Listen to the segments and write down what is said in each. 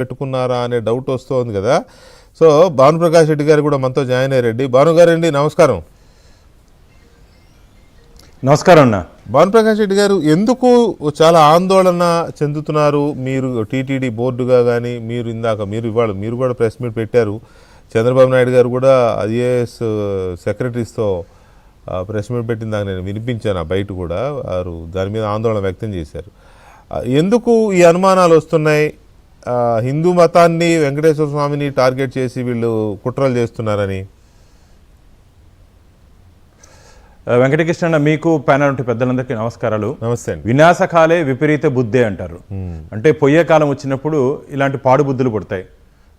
పెట్టుకున్నారా అనే డౌట్ వస్తుంది కదా. సో భానుప్రకాష్ రెడ్డి గారు కూడా మనతో జాయిన్ అయ్యారండి. భాను గారు అండి, నమస్కారం. నమస్కారం అన్న. భానుప్రకాష్ రెడ్డి గారు, ఎందుకు చాలా ఆందోళన చెందుతున్నారు? మీరు టీటీడీ బోర్డుగా కానీ, మీరు కూడా ప్రెస్ మీట్ పెట్టారు. చంద్రబాబు నాయుడు గారు కూడా ఐఏఎస్ సెక్రటరీస్తో ప్రెస్ మీట్ పెట్టిన దాకా నేను వినిపించాను, బయట కూడా వారు దాని మీద ఆందోళన వ్యక్తం చేశారు. ఎందుకు ఈ అనుమానాలు వస్తున్నాయి? హిందూ మతాన్ని, వెంకటేశ్వర స్వామిని టార్గెట్ చేసి వీళ్ళు కుట్రలు చేస్తున్నారని. వెంకటకృష్ణ, మీకు ప్యానల్ ఉంటే పెద్దలందరికీ నమస్కారాలు. నమస్తే. వినాశకాలే విపరీత బుద్ధే అంటారు. అంటే పొయ్యే కాలం వచ్చినప్పుడు ఇలాంటి పాడు బుద్ధులు పుడతాయి.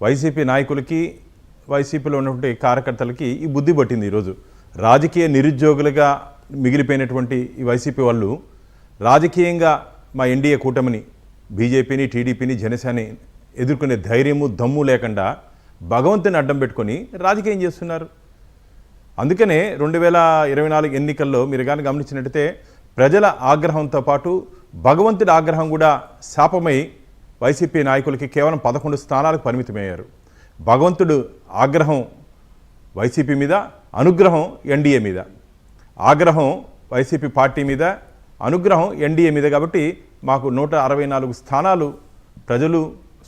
వైసీపీ నాయకులకి, వైసీపీలో ఉన్నటువంటి కార్యకర్తలకి ఈ బుద్ధి పట్టింది. ఈరోజు రాజకీయ నిరుద్యోగులుగా మిగిలిపోయినటువంటి ఈ వైసీపీ వాళ్ళు రాజకీయంగా మా ఎన్డీఏ కూటమిని, బీజేపీని, టీడీపీని, జనసేనని ఎదుర్కొనే ధైర్యము, దమ్ము లేకుండా భగవంతుని అడ్డం పెట్టుకొని రాజకీయం చేస్తున్నారు. అందుకనే 2024 ఎన్నికల్లో మీరు కానీ గమనించినట్టయితే ప్రజల ఆగ్రహంతో పాటు భగవంతుడి ఆగ్రహం కూడా శాపమై వైసీపీ నాయకులకి కేవలం 11 స్థానాలకు పరిమితమయ్యారు. భగవంతుడు ఆగ్రహం వైసీపీ మీద, అనుగ్రహం ఎన్డీఏ మీద. ఆగ్రహం వైసీపీ పార్టీ మీద, అనుగ్రహం ఎన్డీఏ మీద. కాబట్టి మాకు 164 స్థానాలు ప్రజలు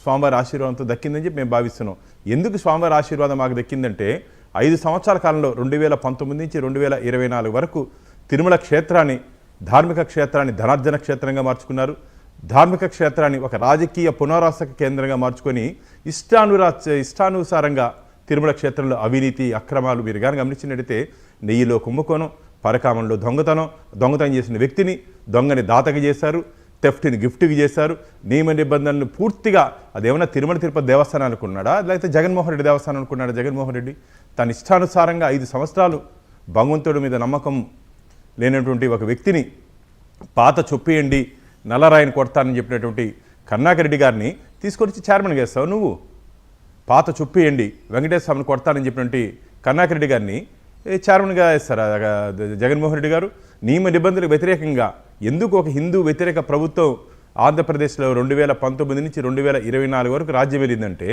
స్వామివారి ఆశీర్వాదంతో దక్కిందని చెప్పి మేము భావిస్తున్నాం. ఎందుకు స్వామివారి ఆశీర్వాదం మాకు దక్కిందంటే 5 సంవత్సరాల కాలంలో 2019 నుంచి 2024 వరకు తిరుమల క్షేత్రాన్ని, ధార్మిక క్షేత్రాన్ని ధనార్జన క్షేత్రంగా మార్చుకున్నారు. ధార్మిక క్షేత్రాన్ని ఒక రాజకీయ పునరాసక కేంద్రంగా మార్చుకొని ఇష్టానుసారంగా తిరుమల క్షేత్రంలో అవినీతి, అక్రమాలు మీరు కానీ గమనించినట్టయితే నెయ్యిలో కుంభకోణం, పరకామంలో దొంగతనం చేసిన వ్యక్తిని దొంగని దాతగా చేశారు, థెఫ్ట్ని గిఫ్ట్కి చేశారు. నియమ నిబంధనలు పూర్తిగా అదేమన్నా తిరుమల తిరుపతి దేవస్థానం అనుకున్నాడా, లేకపోతే జగన్మోహన్ రెడ్డి దేవస్థానం అనుకున్నాడా? జగన్మోహన్ రెడ్డి తన ఇష్టానుసారంగా 5 సంవత్సరాలు భగవంతుడి మీద నమ్మకం లేనటువంటి ఒక వ్యక్తిని పాత చొప్పేయండి, నల్లరాయిని కొడతానని చెప్పినటువంటి కరుణాకర్ రెడ్డి గారిని తీసుకొచ్చి చైర్మన్గా వేస్తావు నువ్వు. పాత చొప్పేయండి, వెంకటేశ్వర స్వామిని కొడతానని చెప్పినటువంటి కరుణాకర్ రెడ్డి గారిని చైర్మన్గా వేస్తారా జగన్మోహన్ రెడ్డి గారు? నియమ నిబంధనలకు వ్యతిరేకంగా ఎందుకు ఒక హిందూ వ్యతిరేక ప్రభుత్వం ఆంధ్రప్రదేశ్లో 2019 నుంచి 2024 వరకు రాజ్యం వెళ్ళిందంటే,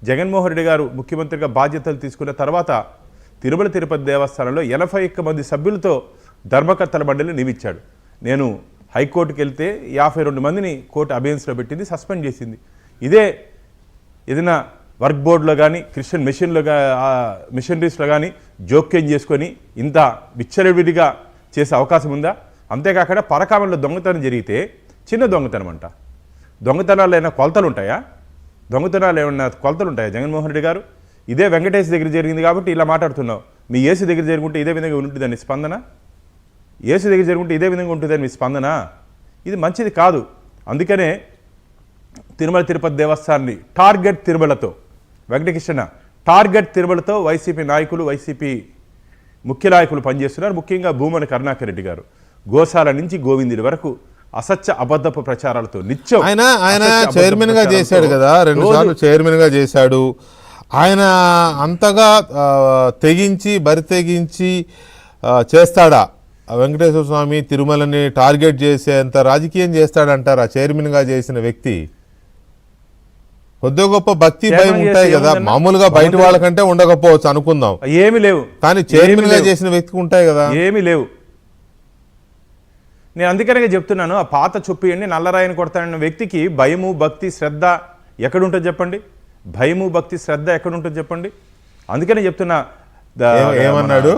జగన్మోహన్ రెడ్డి గారు ముఖ్యమంత్రిగా బాధ్యతలు తీసుకున్న తర్వాత తిరుమల తిరుపతి దేవస్థానంలో 81 మంది సభ్యులతో ధర్మకర్తల మండలిని నియమించాడు. నేను హైకోర్టుకి వెళ్తే 52 మందిని కోర్టు అబియన్స్లో పెట్టింది, సస్పెండ్ చేసింది. ఇదే ఏదైనా వర్క్ బోర్డులో కానీ, క్రిస్టియన్ మిషనరీస్లో కానీ జోక్యం చేసుకొని ఇంత విచ్చలవిడిగా చేసే అవకాశం ఉందా? అంతేకాకుండా పరకామంలో దొంగతనం జరిగితే చిన్న దొంగతనం అంట. దొంగతనాలు ఏమైనా కొలతలు ఉంటాయా? జగన్మోహన్ రెడ్డి గారు? ఇదే వెంకటేష్ దగ్గర జరిగింది కాబట్టి ఇలా మాట్లాడుతున్నావు. మీ ఏసు దగ్గర జరుగుంటే ఇదే విధంగా ఉంటుందని స్పందన? ఏసు దగ్గర జరుగుంటే ఇదే విధంగా ఉంటుందని మీ స్పందన? ఇది మంచిది కాదు. అందుకనే తిరుమల తిరుపతి దేవస్థానాన్ని టార్గెట్ తిరుమలతో, వెంకటకృష్ణ టార్గెట్ తిరుమలతో వైసీపీ నాయకులు, వైసీపీ ముఖ్య నాయకులు పనిచేస్తున్నారు. ముఖ్యంగా భూమన కరుణాకర్ రెడ్డి గారు గోశాల నుంచి గోవిందుడి వరకు అసత్య అబద్ధపు ప్రచారాలతో నిత్యం ఆయన చైర్మన్ గా చేశాడు కదా, 2 సార్లు చైర్మన్ గా చేశాడు. ఆయన అంతగా తెగించి చేస్తాడా? వెంకటేశ్వర స్వామి తిరుమలని టార్గెట్ చేసేంత రాజకీయం చేస్తాడంటారా చైర్మన్ గా చేసిన వ్యక్తి? కొద్ది గొప్ప భక్తి భయం ఉంటాయి కదా, మామూలుగా బయట వాళ్ళకంటే ఉండకపోవచ్చు అనుకుందాం, ఏమి లేవు. కానీ చైర్మన్ గా చేసిన వ్యక్తికి ఉంటాయి కదా. ఏమి లేవు. నేను అందుకనే చెప్తున్నాను, ఆ పాత చొప్పియండి, నల్లరాయిని కొడతానన్న వ్యక్తికి భయము, భక్తి, శ్రద్ధ ఎక్కడుంటుంది చెప్పండి? భయము, భక్తి, శ్రద్ధ ఎక్కడుంటుంది చెప్పండి? అందుకనే చెప్తున్నా, ఏమన్నాడు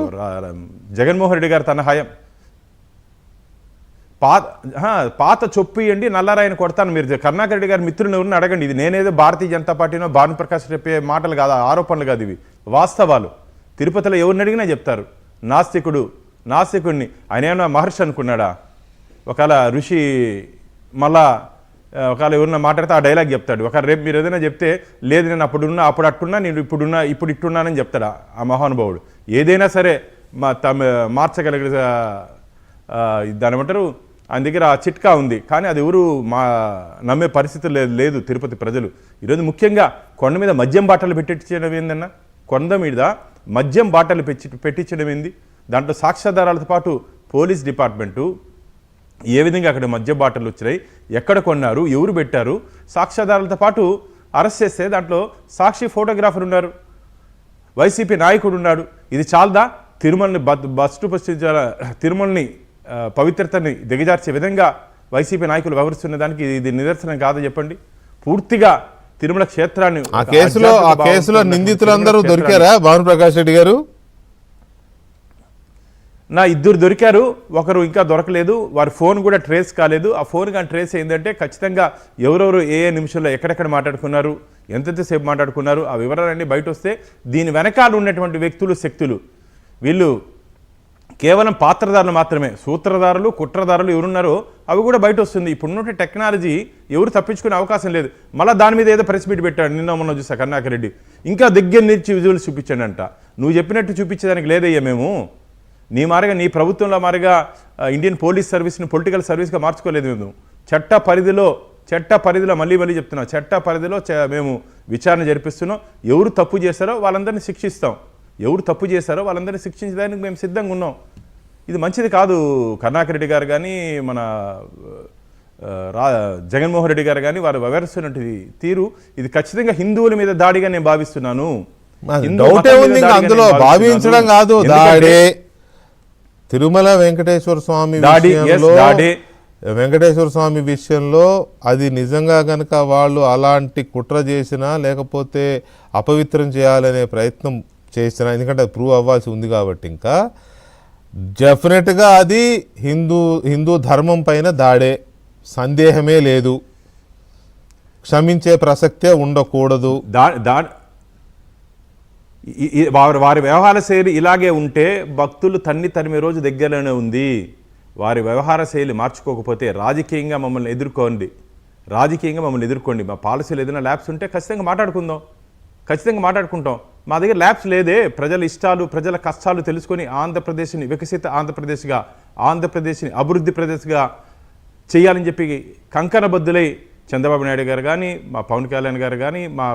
జగన్మోహన్ రెడ్డి గారు తన హయం పాత చొప్పియండి, నల్లరాయిని కొడతాను. మీరు కరుణాకర్ రెడ్డి గారి మిత్రులు ఎవరిని అడగండి. ఇది నేనేదో భారతీయ జనతా పార్టీనో భానుప్రకాష్ చెప్పే మాటలు కాదు, ఆరోపణలు కాదు, ఇవి వాస్తవాలు. తిరుపతిలో ఎవరిని అడిగినా చెప్తారు. నాస్తికుడిని ఆయన ఏమన్నా మహర్షి అనుకున్నాడా? ఒకవేళ ఋషి మళ్ళా ఒకవేళ ఎవరన్నా మాట్లాడితే ఆ డైలాగ్ చెప్తాడు. ఒకవేళ రేపు మీరు ఏదైనా చెప్తే లేదు నేను అప్పుడు అట్టున్నా, నేను ఇప్పుడు ఇట్టున్నానని చెప్తాడా ఆ మహానుభావుడు? ఏదైనా సరే మార్చగలిగే దాని ఏమంటారు, ఆయన దగ్గర ఆ చిట్కా ఉంది. కానీ అది ఎవరు నమ్మే పరిస్థితి లేదు తిరుపతి ప్రజలు. ఈరోజు ముఖ్యంగా కొండ మీద మద్యం బాటలు పెట్టించడం ఏందన్నా? కొండ మీద మద్యం బాటలు పెట్టించడం ఏంది? దాంట్లో సాక్ష్యాధారాలతో పాటు పోలీస్ డిపార్ట్మెంటు ఏ విధంగా అక్కడ మద్యం బాటలు వచ్చినాయి, ఎక్కడ కొన్నారు, ఎవరు పెట్టారు, సాక్ష్యాధారాలతో పాటు అరెస్ట్ చేస్తే దాంట్లో సాక్షి ఫోటోగ్రాఫర్ ఉన్నారు, వైసీపీ నాయకుడు ఉన్నాడు. ఇది చాలదా? తిరుమలని తిరుమలని పవిత్రతని దిగజార్చే విధంగా వైసీపీ నాయకులు వ్యవహరిస్తున్న దానికి ఇది నిదర్శనం కాదు చెప్పండి. పూర్తిగా తిరుమల క్షేత్రాన్ని ఆ కేసులో నిందితులందరూ దొరికారా భానుప్రకాష్ రెడ్డి గారు? నా ఇద్దరు దొరికారు, ఒకరు ఇంకా దొరకలేదు. వారి ఫోన్ కూడా ట్రేస్ కాలేదు. ఆ ఫోన్ కానీ ట్రేస్ అయిందంటే ఖచ్చితంగా ఎవరెవరు ఏ నిమిషంలో ఎక్కడెక్కడ మాట్లాడుకున్నారు, ఎంతసేపు మాట్లాడుకున్నారు, ఆ వివరాలన్నీ బయట వస్తే దీని వెనకాల ఉన్నటువంటి వ్యక్తులు, శక్తులు వీళ్ళు కేవలం పాత్రధారులు మాత్రమే. సూత్రధారులు, కుట్రధారులు ఎవరున్నారో అవి కూడా బయట వస్తుంది. ఇప్పుడున్న టెక్నాలజీ ఎవరు తప్పించుకునే అవకాశం లేదు. మళ్ళీ దాని మీద ఏదో ప్రెస్ మీట్ పెట్టాడు నిన్న మొన్న చూసా కరుణాకర్ రెడ్డి. ఇంకా దగ్గర నుంచి విజువల్స్ చూపించండి అంట. నువ్వు చెప్పినట్టు చూపించేదానికి లేదయ్యా మేము. నీ మారిగా నీ ప్రభుత్వంలో మారిగా ఇండియన్ పోలీస్ సర్వీస్ని పొలిటికల్ సర్వీస్గా మార్చుకోలేదు. మేము చట్ట పరిధిలో మళ్ళీ చెప్తున్నాం, చట్ట పరిధిలో మేము విచారణ జరిపిస్తున్నాం. ఎవరు తప్పు చేస్తారో వాళ్ళందరినీ శిక్షిస్తాం. ఎవరు తప్పు చేశారో వాళ్ళందరినీ శిక్షించడానికి మేము సిద్ధంగా ఉన్నాం. ఇది మంచిది కాదు. కరుణాకర్ రెడ్డి గారు కానీ మన జగన్మోహన్ రెడ్డి గారు కానీ వారు వ్యవహరిస్తున్నట్టు తీరు ఇది ఖచ్చితంగా హిందువుల మీద దాడిగా నేను భావిస్తున్నాను. అందులో భావించడం కాదు, దాడే. తిరుమల వెంకటేశ్వర స్వామి విషయంలో అది నిజంగా కనుక వాళ్ళు అలాంటి కుట్ర చేసినా లేకపోతే అపవిత్రం చేయాలనే ప్రయత్నం చేసినా, ఎందుకంటే అది ప్రూవ్ అవ్వాల్సి ఉంది కాబట్టి ఇంకా డెఫినెట్గా అది హిందూ ధర్మం పైన దాడే, సందేహమే లేదు. క్షమించే ప్రసక్తే ఉండకూడదు. వారి వ్యవహార శైలి ఇలాగే ఉంటే భక్తులు తరిమే రోజు దగ్గరలోనే ఉంది. వారి వ్యవహార శైలి మార్చుకోకపోతే రాజకీయంగా మమ్మల్ని ఎదుర్కోండి, మా పాలసీలు ఏదైనా ల్యాబ్స్ ఉంటే ఖచ్చితంగా మాట్లాడుకుంటాం. మా దగ్గర ల్యాబ్స్ లేదే. ప్రజల ఇష్టాలు, ప్రజల కష్టాలు తెలుసుకొని ఆంధ్రప్రదేశ్ని వికసిత ఆంధ్రప్రదేశ్గా, ఆంధ్రప్రదేశ్ని అభివృద్ధి ప్రదేశ్గా చేయాలని చెప్పి కంకణబద్దులై చంద్రబాబు నాయుడు గారు కానీ, మా పవన్ కళ్యాణ్ గారు కానీ, మా